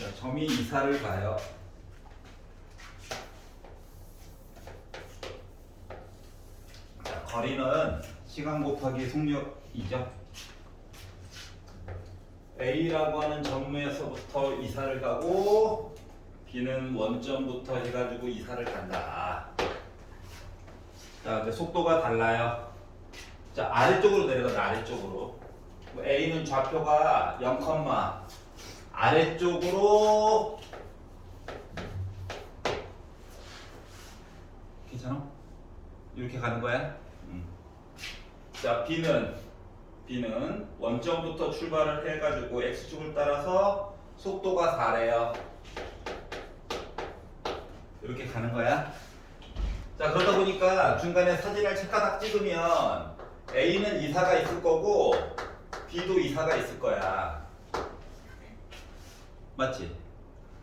자, 점이 이사를 가요. 자, 거리는 시간 곱하기 속력이죠. A라고 하는 점에서부터 이사를 가고 B는 원점부터 해가지고 이사를 간다. 자, 근데 속도가 달라요. 자, 아래쪽으로 내려간다. 아래쪽으로. A는 좌표가 0, 아래쪽으로. 괜찮아? 이렇게 가는 거야? 자, B는 원점부터 출발을 해가지고 X축을 따라서 속도가 4래요. 이렇게 가는 거야. 자, 그러다 보니까 중간에 사진을 착각 찍으면 A는 이사가 있을 거고 B도 이사가 있을 거야. 맞지?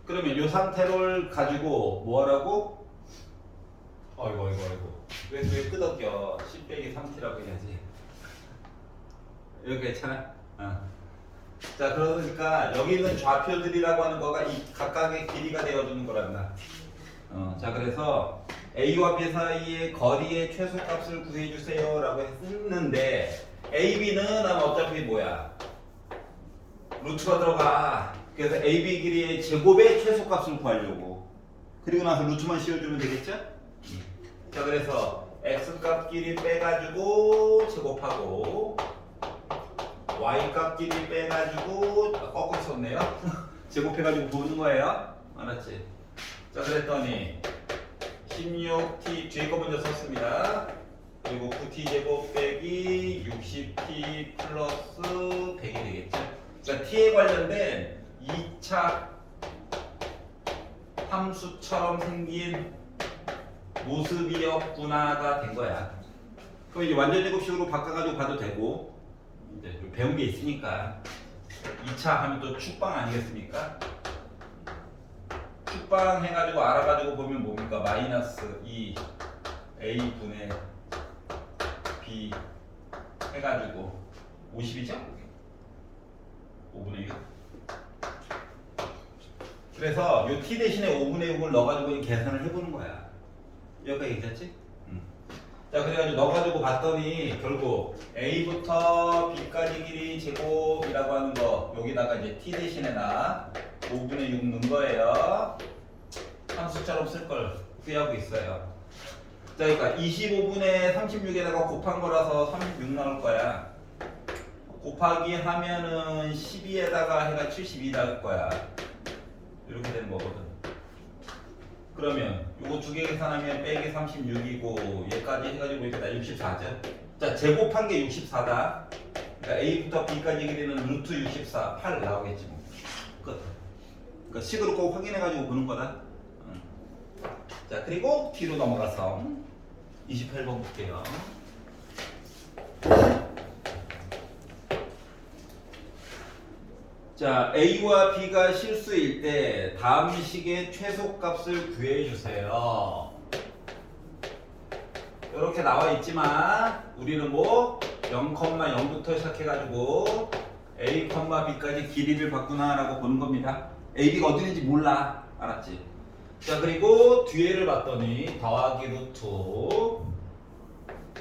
그러면 이 상태를 가지고 뭐 하라고? 어이구. 왜 끄덕여? 10 빼기 3t라고 해야지. 이렇게 괜찮아? 자, 그러니까 여기 있는 좌표들이라고 하는 거가 이 각각의 길이가 되어주는 거란다. 자, 그래서 A와 B 사이의 거리의 최소값을 구해주세요 라고 했는데 AB는 아마 어차피 뭐야? 루트가 들어가. 그래서 AB 길이의 제곱의 최소값을 구하려고. 그리고 나서 루트만 씌워주면 되겠죠? 자, 그래서 X값 길이 빼가지고 제곱하고 Y값 길이 빼가지고 거꾸로 썼네요. 제곱해가지고 보는 거예요. 알았지? 자, 그랬더니 16t 뒤에 거 먼저 썼습니다. 그리고 9t 제곱 빼기 60t 플러스 100이 되겠죠. 그러니까 t에 관련된 2차 함수처럼 생긴 모습이었구나가 된 거야. 그럼 이제 완전 제곱식으로 바꿔가지고 봐도 되고, 이제 좀 배운 게 있으니까 2차 하면 또 축방 아니겠습니까? 축방 해가지고 알아가지고 보면 뭡니까? 마이너스 2 A분의 B 해가지고 50이죠? 5분의 6. 그래서 이 t 대신에 5분의 6을 넣어가지고 계산을 해보는 거야. 여기까지 괜찮지? 자, 그래가지고 넣어가지고 봤더니 결국 A부터 B까지 길이 제곱이라고 하는 거 여기다가 이제 t 대신에나 5분의 6 넣은 거예요. 함수처럼 쓸 걸 구하고 있어요. 자, 그러니까 25분의 36에다가 곱한 거라서 36 나올 거야. 곱하기 하면은 12에다가 해가 72 나올 거야. 이렇게 되는 거거든. 그러면 요거 두 개 계산하면 빼기 36이고 얘까지 해가지고 이렇게 다 64죠. 자, 제곱한 게 64다. 그러니까 A부터 B까지 길이는 루트 64, 8 나오겠지 뭐. 끝. 그러니까 식으로 꼭 확인해가지고 보는 거다. 자, 그리고 T로 넘어가서 28번 볼게요. 자, A와 B가 실수일 때 다음 식의 최소값을 구해주세요. 이렇게 나와 있지만 우리는 뭐 0,0부터 시작해가지고 A, B까지 길이를 바꾸나라고 보는 겁니다. A, B가 어디 있는지 몰라. 알았지? 자, 그리고 뒤에를 봤더니 더하기 루트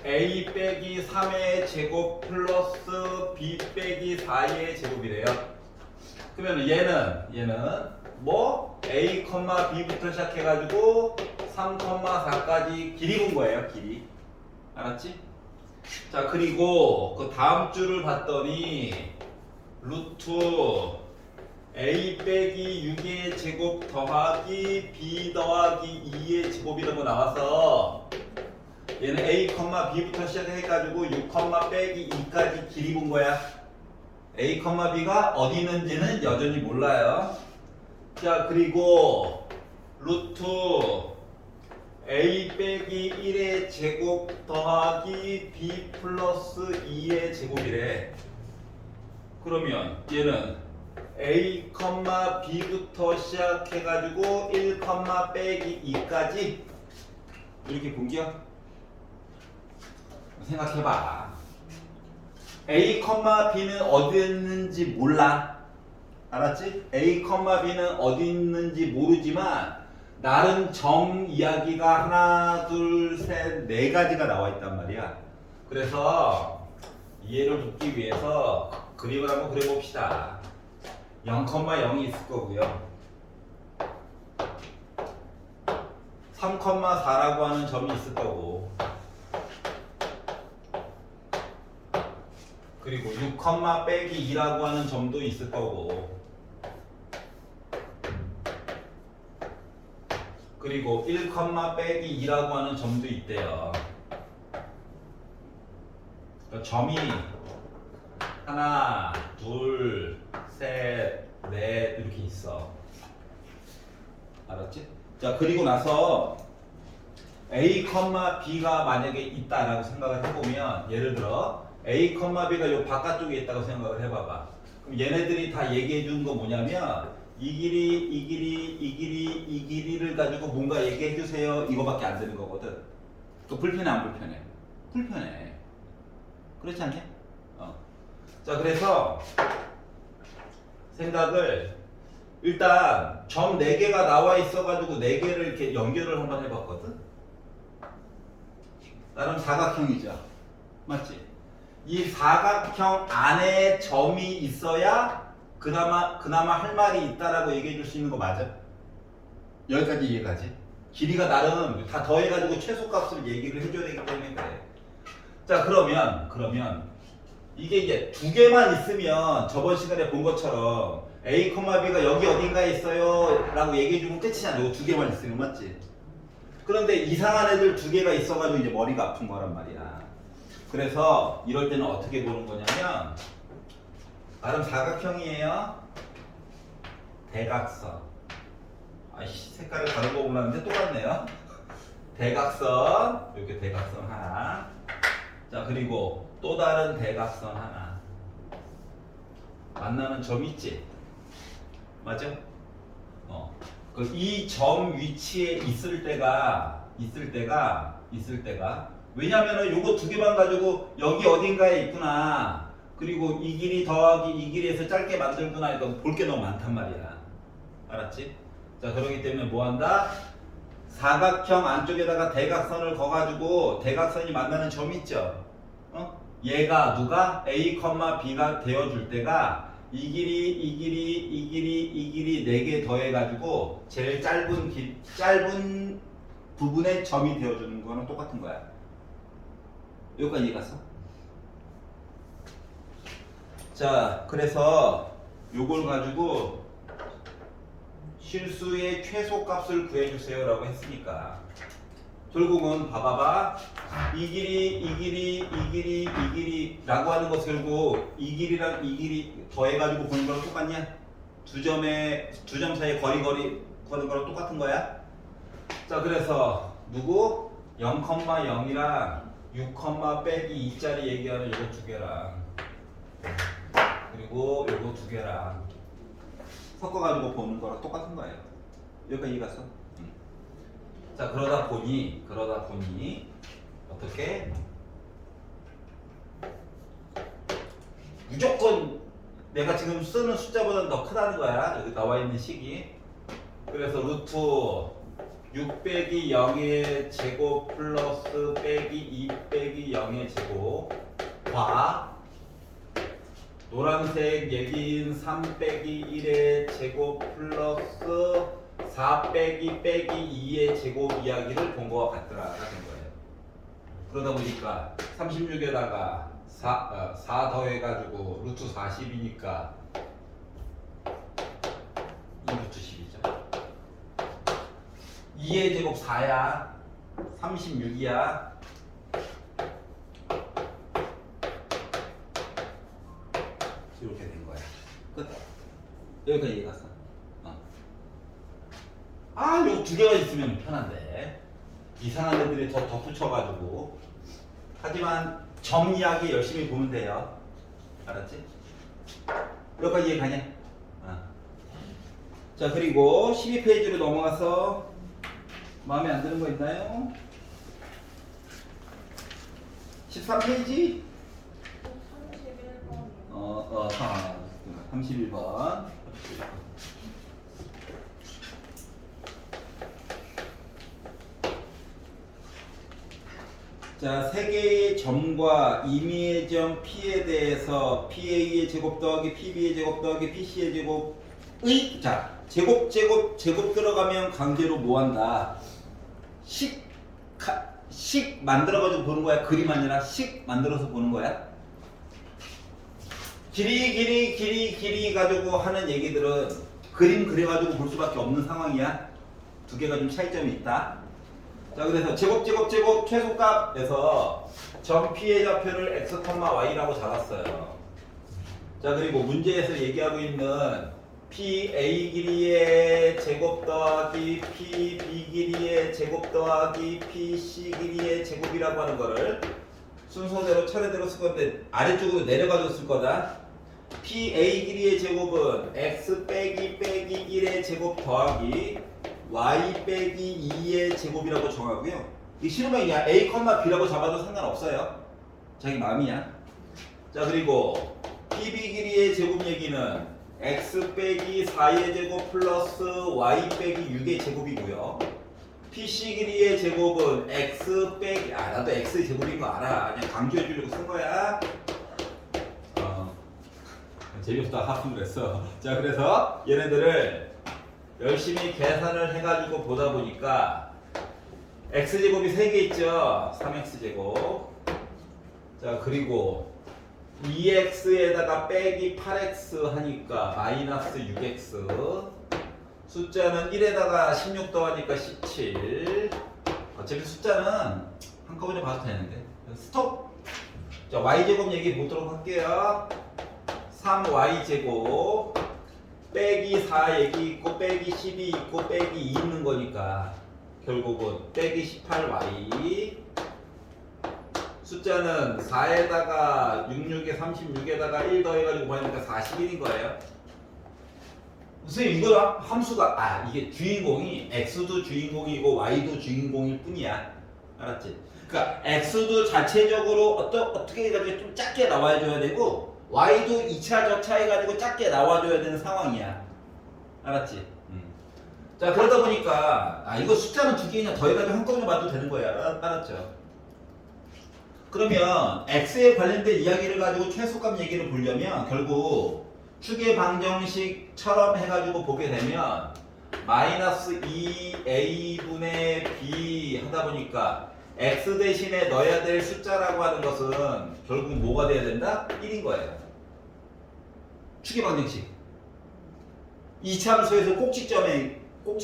A 빼기 3의 제곱 플러스 B 빼기 4의 제곱이래요. 그러면 얘는 뭐 A, B부터 시작해가지고 3, 4까지 길이 본 거예요. 길이. 알았지? 자, 그리고 그 다음 줄을 봤더니 루트 A 빼기 6의 제곱 더하기 B 더하기 2의 제곱이라고 나와서 얘는 A, B부터 시작해가지고 6, 빼기 2까지 길이 본 거야. A, B가 어디 있는지는 여전히 몰라요. 자, 그리고 루트 A 빼기 1의 제곱 더하기 B 플러스 2의 제곱이래. 그러면 얘는 A, B부터 시작해가지고 1, 빼기 2까지 이렇게 본겨? 생각해봐. A, B는 어디 있는지 몰라. 알았지? A, B는 어디 있는지 모르지만 나름 점 이야기가 하나, 둘, 셋, 네 가지가 나와 있단 말이야. 그래서 이해를 돕기 위해서 그림을 한번 그려봅시다. 0,0이 있을 거고요. 3,4라고 하는 점이 있을 거고, 그리고 6, 빼기 2라고 하는 점도 있을 거고, 그리고 1, 빼기 2라고 하는 점도 있대요. 그러니까 점이 하나, 둘, 셋, 넷 이렇게 있어. 알았지? 자, 그리고 나서 A, B가 만약에 있다라고 생각을 해보면, 예를 들어 A, B가 요 바깥쪽에 있다고 생각을 해봐봐. 그럼 얘네들이 다 얘기해 주는 거 뭐냐면 이 길이, 이 길이, 이 길이, 이 길이를 가지고 뭔가 얘기해 주세요. 이거밖에 안 되는 거거든. 그 불편해 안 불편해? 불편해. 그렇지 않냐? 자, 그래서 생각을 일단 점 4개가 나와 있어가지고 4개를 이렇게 연결을 한번 해봤거든. 나름 사각형이죠. 맞지? 이 사각형 안에 점이 있어야 그나마 할 말이 있다라고 얘기해 줄 수 있는 거 맞아? 여기까지 이해가지? 길이가 나름 다 더해가지고 최소값을 얘기를 해줘야 되기 때문에 그래. 자, 그러면 이게 이제 2개만 있으면 저번 시간에 본 것처럼 A, B가 여기 어딘가에 있어요 라고 얘기해주면 끝이잖아. 이거 2개만 있으면 맞지? 그런데 이상한 애들 2개가 있어가지고 이제 머리가 아픈 거란 말이야. 그래서 이럴 때는 어떻게 보는 거냐면 나름 사각형이에요. 대각선. 아이씨, 색깔을 다른 거 몰랐는데 똑같네요. 대각선, 이렇게 대각선 하나. 자, 그리고 또 다른 대각선 하나. 만나는 점 있지? 맞아? 이 점 위치에 있을 때가 왜냐면은 요거 2개만 가지고 여기 어딘가에 있구나. 그리고 이 길이 더하기 이 길이에서 짧게 만들구나. 이거 볼 게 너무 많단 말이야. 알았지? 자, 그렇기 때문에 뭐 한다? 사각형 안쪽에다가 대각선을 거가지고 대각선이 만나는 점 있죠? 얘가 누가 A, B가 되어줄 때가 이 길이, 이 길이, 이 길이, 이 길이 4개 더해가지고 제일 짧은 부분의 점이 되어주는 거는 똑같은 거야. 여기까지 이해갔어? 자, 그래서 요걸 가지고 실수의 최소값을 구해주세요 라고 했으니까 결국은 봐봐봐. 이 길이, 이 길이, 이 길이, 이 길이 라고 하는 거 결국 이 길이랑 이 길이 더해가지고 보는 거랑 똑같냐? 두 점 사이에 거리 거는 거랑 똑같은 거야? 자, 그래서 누구? 0,0이랑 6, 빼기 2짜리 얘기하는 요거 2개랑 그리고 요거 2개랑 섞어가지고 보는 거랑 똑같은 거예요. 여기까지 이해갔어? 자, 그러다 보니 어떻게 무조건 내가 지금 쓰는 숫자보다 더 크다는 거야. 여기 나와 있는 식이. 그래서 루트 6 빼기 0의 제곱 플러스 빼기 2 빼기 0의 제곱 과 노란색 얘기인 3 빼기 1의 제곱 플러스 4 빼기 2의 제곱 이야기를 본 거와 같더라라는 거예요. 그러다 보니까 36에다가 4 더해가지고 루트 40이니까 2루트 10이죠. 2의 제곱 4야. 36이야. 이렇게 된 거야. 끝. 여기까지 이해갔어? 요 2개가 있으면 편한데 이상한 애들이 더 덧붙여가지고 하지만 점 이야기 열심히 보면 돼요. 알았지? 여기까지 이해가냐? 자, 그리고 12페이지로 넘어가서 마음에 안 드는 거 있나요? 13페이지? 31번. 자, 세 개의 점과 임의의 점 P에 대해서 PA의 제곱 더하기 PB의 제곱 더하기 PC의 제곱의 자, 제곱 들어가면 강제로 뭐 한다? 식 만들어가지고 보는 거야. 그림 아니라 식 만들어서 보는 거야. 길이 가지고 하는 얘기들은 그림 그려가지고 볼 수밖에 없는 상황이야. 두 개가 좀 차이점이 있다. 자, 그래서 제곱 최소값에서 점 P의 좌표를 x, y라고 잡았어요. 자, 그리고 문제에서 얘기하고 있는 PA 길이의 제곱 더하기 PB 길이의 제곱 더하기 PC 길이의 제곱이라고 하는 거를 순서대로 차례대로 쓸 건데 아래쪽으로 내려가서 쓸 거다. PA 길이의 제곱은 x 빼기 1의 제곱 더하기 y 빼기 2의 제곱이라고 정하고요. 이 싫으면 그냥 a, b라고 잡아도 상관없어요. 자기 마음이야. 자, 그리고 PB 길이의 제곱 얘기는 x 빼기 4의 제곱 플러스 y 빼기 6의 제곱이고요. PC 길이의 제곱은 x 빼기 나도 x의 제곱인 거 알아. 그냥 강조해 주려고 쓴 거야. 재미없다 하품을 했어. 자, 그래서 얘네들을 열심히 계산을 해가지고 보다 보니까 x제곱이 3개 있죠. 3x제곱. 자, 그리고 2x에다가 빼기 8x 하니까 마이너스 6x. 숫자는 1에다가 16 더하니까 17. 어차피 숫자는 한꺼번에 봐도 되는데. 스톱! 자, y제곱 얘기 보도록 할게요. 3y제곱 빼기 4 얘기 있고 빼기 12 있고 빼기 2 있는 거니까 결국은 빼기 18y. 숫자는 4에다가 66에 36에다가 1 더해가지고 보니까 41인 거예요. 선생님 이거 함수가 이게 주인공이 x도 주인공이고 y도 주인공일 뿐이야. 알았지? 그러니까 x도 자체적으로 어떻게 해가지고 좀 작게 나와줘야 되고 y도 2차 저차해가지고 작게 나와줘야 되는 상황이야. 알았지? 자, 그러다 보니까 이거 숫자는 2개 그냥 더해가지고 한꺼번에 봐도 되는 거야. 알았죠? 그러면 x에 관련된 이야기를 가지고 최소값 얘기를 보려면 결국 축의 방정식처럼 해가지고 보게 되면 마이너스 2a분의 b 하다 보니까 x 대신에 넣어야 될 숫자라고 하는 것은 결국 뭐가 돼야 된다? 1인 거예요. 축의 방정식. 이차함수에서 꼭지점에 그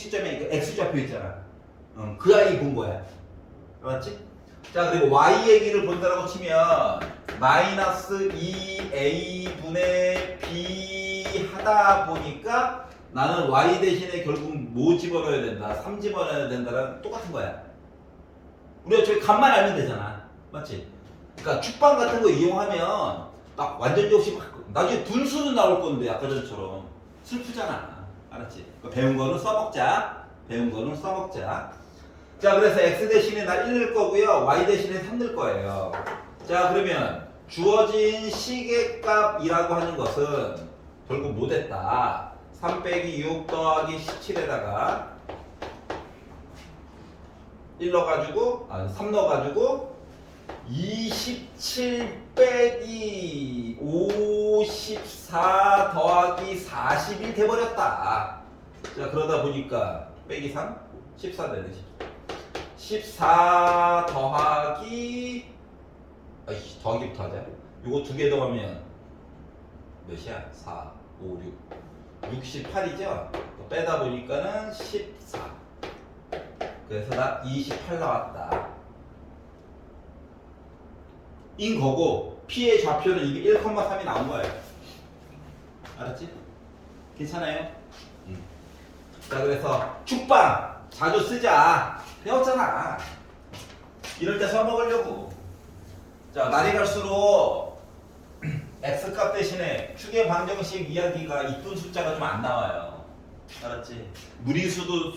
x좌표 있잖아. 그 아이 본 거야. 알았지? 자, 그리고 y 얘기를 본다라고 치면 마이너스 2a분의 b 하다 보니까 나는 y 대신에 결국 뭐 집어넣어야 된다? 3 집어넣어야 된다랑 똑같은 거야. 우리가 저기 값만 알면 되잖아. 맞지? 그러니까 축방 같은 거 이용하면 막 완전히 없이 나중에 분수는 나올 건데 아까 전처럼 슬프잖아. 알았지? 배운 거는 써먹자. 자, 그래서 x 대신에 나 1 넣을 거고요. y 대신에 3 넣을 거예요. 자, 그러면 주어진 시계값이라고 하는 것은 결국 뭐 됐다? 3 빼기 6 더하기 17에다가 1 넣어가지고 3 넣어가지고 27 빼기 54 더하기 41 돼버렸다. 자, 그러다 보니까 빼기 3 14 되네. 14 더하기 더하기부터 하자. 요거 2개 더하면 몇이야? 4 5 6 68이죠? 빼다 보니까는 14. 그래서 나 28 나왔다. 인 거고 P의 좌표는 이게 1,3이 나온 거예요. 알았지? 괜찮아요? 자, 그래서 축방 자주 쓰자. 배웠잖아. 이럴 때 써먹으려고. 자, 날이 갈수록 x값 대신에 축의 방정식 이야기가 이쁜 숫자가 좀 안 나와요. 알았지? 무리수도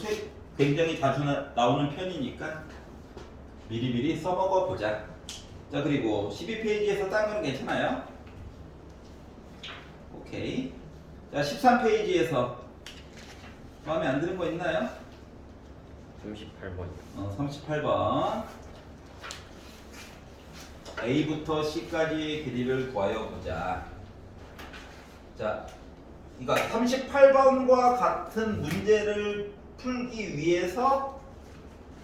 굉장히 자주 나오는 편이니까 미리미리 써먹어 보자. 자, 그리고 12페이지에서 딴 거는 괜찮아요? 오케이. 자, 13페이지에서 마음에 안 드는 거 있나요? 38번이요. 38번. A부터 C까지의 길이를 구하여 보자. 자, 그러니까 38번과 같은 문제를 풀기 위해서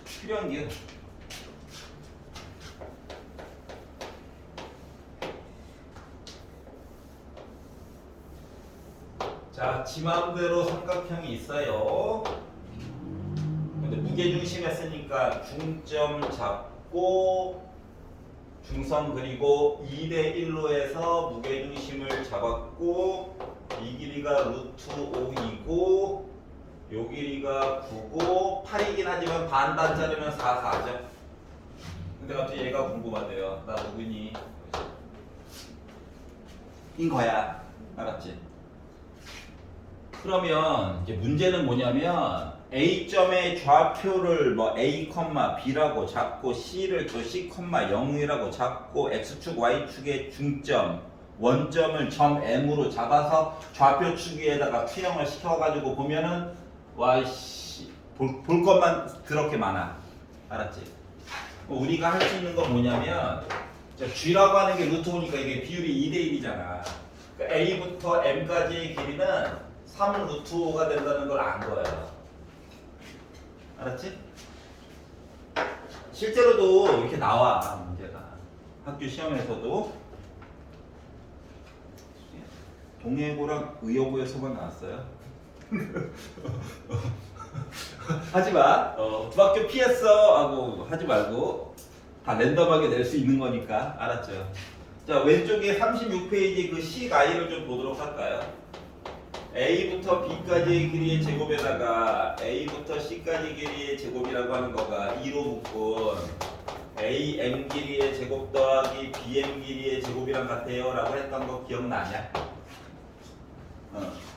필요한 게 자, 지 마음대로 삼각형이 있어요. 근데 무게중심 했으니까 중점 잡고 중선 그리고 2대 1로 해서 무게중심을 잡았고 이 길이가 루트 5이고 요 길이가 9고 8이긴 하지만 반단자르면 4, 4죠. 근데 갑자기 얘가 궁금하대요. 나 누구니? 인 거야. 알았지? 그러면 이제 문제는 뭐냐면 A점의 좌표를 뭐 A, B라고 잡고 C를 또 C, 0이라고 잡고 X축, Y축의 중점, 원점을 점 M으로 잡아서 좌표축 위에다가 투영을 시켜가지고 보면은 와씨 볼 것만 그렇게 많아. 알았지? 우리가 할 수 있는 건 뭐냐면 G라고 하는 게 루트 5니까 이게 비율이 2대 1이잖아. 그러니까 A부터 M까지의 길이는 3 루트 5가 된다는 걸 안 거예요. 알았지? 실제로도 이렇게 나와 문제가 학교 시험에서도 동해고랑 의여고에서만 나왔어요. 하지마. 두 학교 피했어 하고 하지 말고 다 랜덤하게 낼 수 있는 거니까. 알았죠? 자, 왼쪽에 36페이지 그 C가이를 좀 보도록 할까요? A부터 B까지의 길이의 제곱에다가 A부터 C까지 길이의 제곱이라고 하는 거가 2로 묶은 AM 길이의 제곱 더하기 BM 길이의 제곱이랑 같아요 라고 했던 거 기억나냐?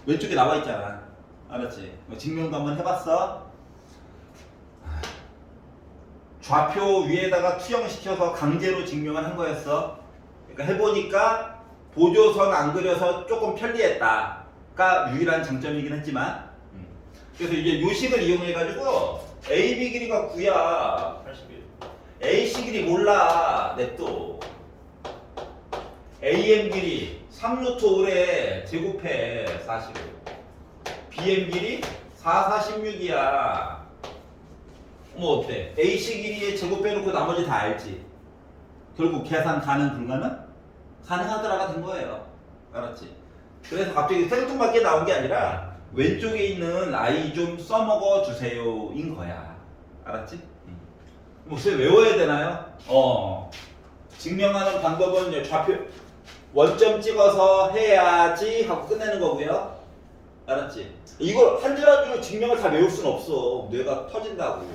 왼쪽에 나와 있잖아. 알았지? 증명도 한번 해봤어? 좌표 위에다가 투영시켜서 강제로 증명을 한 거였어. 그러니까 해보니까 보조선 안 그려서 조금 편리했다 가 유일한 장점이긴 했지만 그래서 이제 요식을 이용해가지고 AB 길이가 9야 81 AC 길이 몰라 냅둬 AM 길이 3루트 5래 제곱해 45 BM 길이 4, 46이야 뭐 어때? AC 길이의 제곱 빼놓고 나머지 다 알지? 결국 계산 가능 불가능? 가능하더라가 된 거예요. 알았지? 그래서 갑자기 생뚱맞게 나온 게 아니라 왼쪽에 있는 I 좀 써먹어 주세요 인 거야. 알았지? 뭐 쎄 외워야 되나요? 증명하는 방법은 좌표 원점 찍어서 해야지 하고 끝내는 거고요. 알았지? 이걸 한 줄 한 줄 증명을 다 외울 수는 없어. 뇌가 터진다고.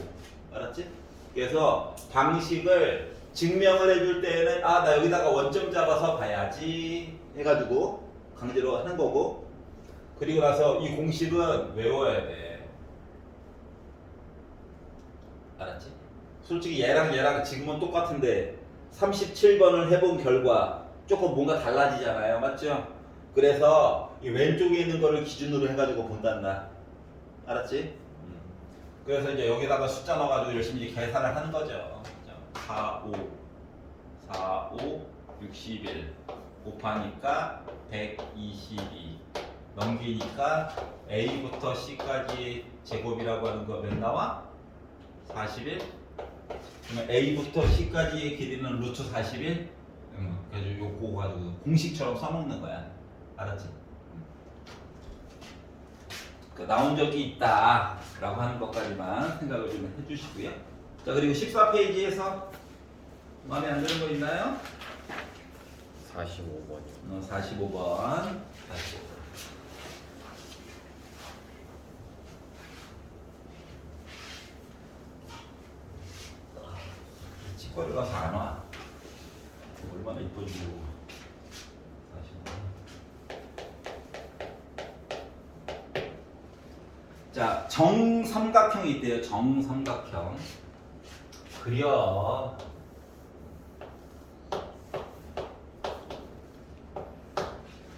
알았지? 그래서 방식을 증명을 해줄 때는 나 여기다가 원점 잡아서 봐야지 해가지고 강제로 하는 거고 그리고 나서 이 공식은 외워야 돼. 알았지? 솔직히 얘랑 지금은 똑같은데 37번을 해본 결과 조금 뭔가 달라지잖아요. 맞죠? 그래서 이 왼쪽에 있는 거를 기준으로 해가지고 본단다. 알았지? 그래서 이제 여기다가 숫자 넣어가지고 열심히 이제 계산을 하는 거죠. 4, 5, 61 곱하니까 122 넘기니까 A부터 C까지의 제곱이라고 하는 거 몇 나와? 41 그러면 A부터 C까지의 길이는 루트 41 그래서 요거 가지고 공식처럼 써먹는 거야. 알았지? 나온 적이 있다 라고 하는 것까지만 생각을 좀 해주시고요. 자, 그리고 14페이지에서 마음에 안 드는 거 있나요? 45번이요. 45번. 치과를 가서 안 와. 얼마나 이뻐지고. 45번. 자, 정삼각형이 있대요. 정삼각형. 그려.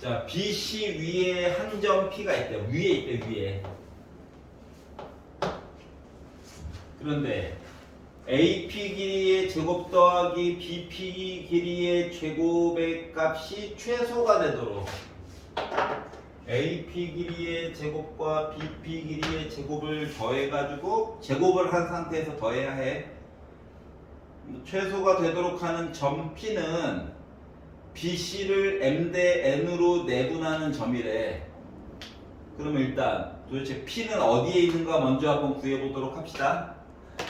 자, BC 위에 한 점 P가 있대. 위에 있대, 위에. 그런데 AP 길이의 제곱 더하기 BP 길이의 제곱의 값이 최소가 되도록 AP 길이의 제곱과 BP 길이의 제곱을 더해가지고 제곱을 한 상태에서 더해야 해. 최소가 되도록 하는 점 P는 BC를 M 대 N으로 내분하는 점이래. 그러면 일단 도대체 P는 어디에 있는가 먼저 한번 구해보도록 합시다.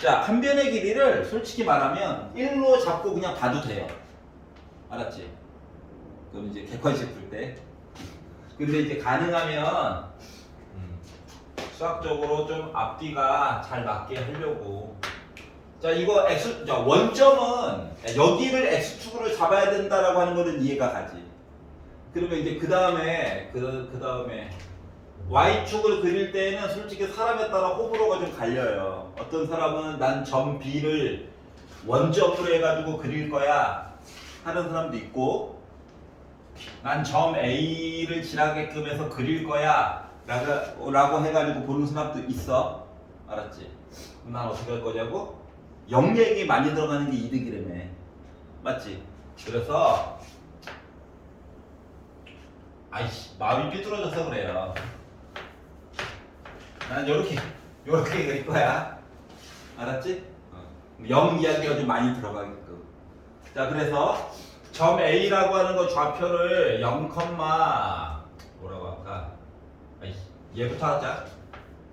자, 한 변의 길이를 솔직히 말하면 1로 잡고 그냥 봐도 돼요. 알았지? 그럼 이제 객관식 풀 때. 근데 이제 가능하면 수학적으로 좀 앞뒤가 잘 맞게 하려고. 자, 이거 X, 자, 원점은 여기를 X축으로 잡아야 된다라고 하는 거는 이해가 가지. 그러면 이제 그 다음에 Y축을 그릴 때는 솔직히 사람에 따라 호불호가 좀 갈려요. 어떤 사람은 난 점 B를 원점으로 해가지고 그릴 거야 하는 사람도 있고, 난 점 A를 지나게끔 해서 그릴 거야 라고 해가지고 보는 사람도 있어. 알았지? 그럼 난 어떻게 할 거냐고? 영역이 많이 들어가는 게 이득이라며. 맞지? 그래서 아이씨, 마음이 삐뚤어져서 그래요. 난 요렇게 그릴 거야. 알았지? 0 이야기가 좀 많이 들어가게끔. 자, 그래서 점 A라고 하는 거 좌표를 0, 뭐라고 할까? 아이씨, 얘부터 하자.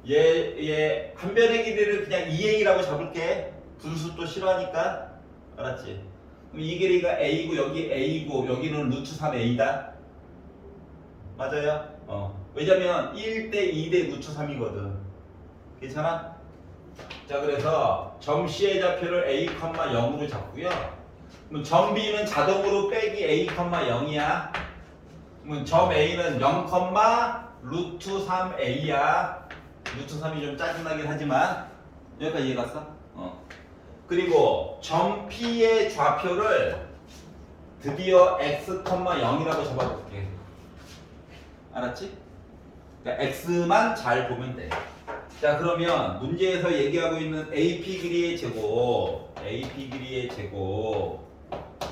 얘 한 변의 길이를 그냥 2A라고 잡을게. 분수 또 싫어하니까. 알았지? 그럼 이 길이가 A고 여기 A고 여기는 루트 3A다. 맞아요? 왜냐면 1대 2대 루트 3이거든. 괜찮아? 자, 그래서 점 C의 좌표를 A, 0으로 잡고요. 그럼 점 B는 자동으로 빼기 A, 0이야. 그럼 점 A는 0, 루트 3A야. 루트 3이 좀 짜증나긴 하지만 여기까지 이해갔어? 그리고 점 P의 좌표를 드디어 x, 0이라고 잡아볼게. 알았지? 그러니까 x만 잘 보면 돼. 자, 그러면 문제에서 얘기하고 있는 AP 길이의 제곱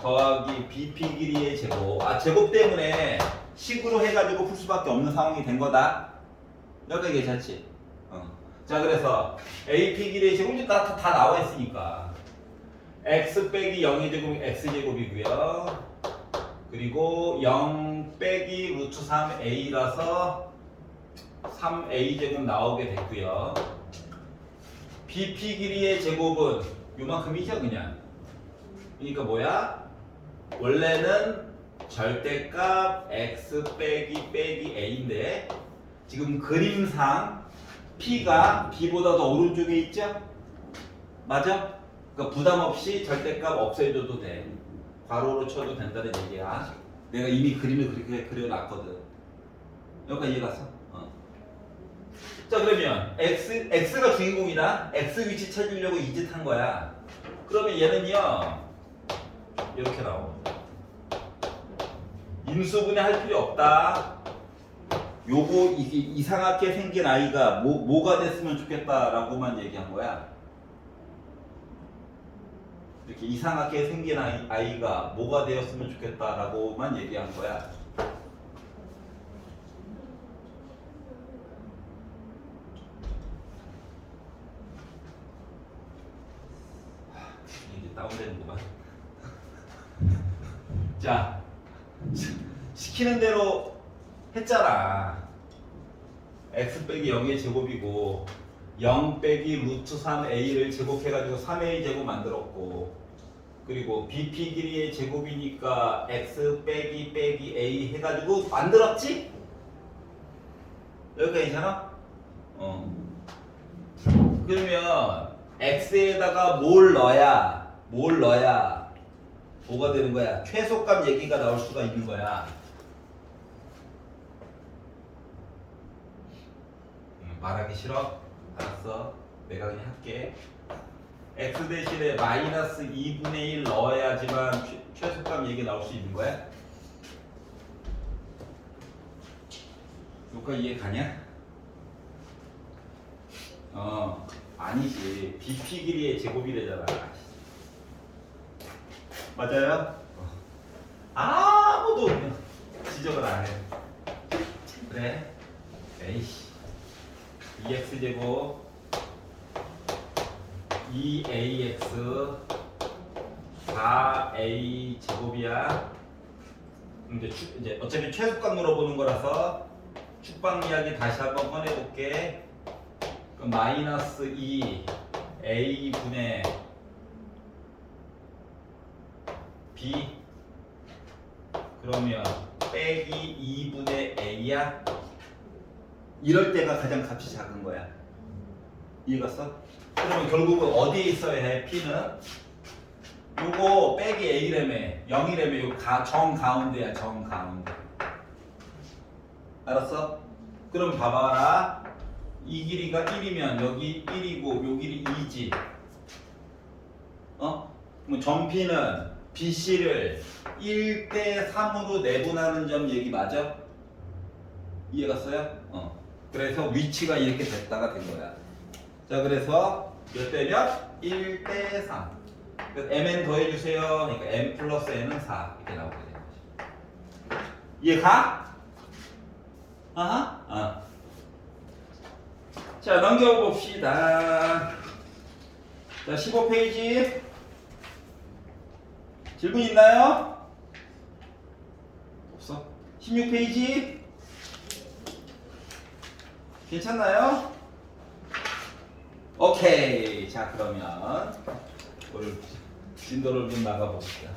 더하기 BP 길이의 제곱. 제곱 때문에 식으로 해가지고 풀 수밖에 없는 상황이 된 거다. 여기까지 괜찮지? 자, 그래서 AP 길이의 제곱 이제 다 나와 있으니까 x 빼기 0의 제곱이 x제곱이고요. 그리고 0 빼기 루트 3a라서 3a 제곱 나오게 됐고요. BP 길이의 제곱은 요만큼이죠, 그냥. 그러니까 뭐야? 원래는 절대값 x 빼기 a인데 지금 그림상 P가 B보다 더 오른쪽에 있죠? 맞아? 그러니까 부담 없이 절대값 없애줘도 돼. 괄호로 쳐도 된다는 얘기야. 내가 이미 그림을 그렇게 그려놨거든. 여기까지 이해갔어? 자, 그러면 X가 주인공이다. X 위치 찾으려고 이 짓 한 거야. 그러면 얘는요, 이렇게 나오. 인수분해 할 필요 없다. 요거 이상하게 생긴 아이가 뭐가 됐으면 좋겠다라고만 얘기한 거야. 이렇게 이상하게 생긴 아이가 뭐가 되었으면 좋겠다라고만 얘기한 거야. 이제 다운되는구만. 자, 시키는 대로 했잖아. x 빼기 0의 제곱이고 0 빼기 루트 3a를 제곱해가지고 3a 제곱 만들었고, 그리고 BP 길이의 제곱이니까 x 빼기 a 해가지고 만들었지? 여기까지 괜찮아? 그러면 x에다가 뭘 넣어야 뭐가 되는 거야? 최소값 얘기가 나올 수가 있는 거야. 말하기 싫어? 알았어. 내가 그냥 할게. x 대신에 마이너스 2분의 1 넣어야지만 최소값 얘기 나올 수 있는 거야? 조건 이해 가냐? 아니지. BP 길이의 제곱이래잖아. 맞아요? 아무도 지적을 안 해. 그래? 에이씨. 2x 제곱 2ax 4a 제곱이야. 이제 어차피 최소값 물어보는 거라서 축방 이야기 다시 한번 꺼내볼게. 그럼 마이너스 2a 분의 b 그러면 빼기 2분의 a야. 이럴 때가 가장 값이 작은 거야. 이해갔어? 그러면 결국은 어디에 있어야 해? p는 요거 빼기 a라며 0이라며 요 정 가운데야. 정 가운데. 알았어? 그럼 봐봐라. 이 길이가 1이면 여기 1이고 요 길이 2지. 그럼 점P는 BC를 1대 3으로 내분하는 점 얘기 맞아? 이해갔어요? 그래서 위치가 이렇게 됐다가 된 거야. 자, 그래서 몇 대면 1대 3. 그래서 mn 더해주세요. 그러니까 m 플러스 n은 4 이렇게 나오게 되는 거지. 이해가? 아하. 자, 넘겨봅시다. 자, 15페이지. 질문 있나요? 없어? 16페이지. 괜찮나요? 오케이. 자, 그러면 오늘 진도를 좀 나가봅시다.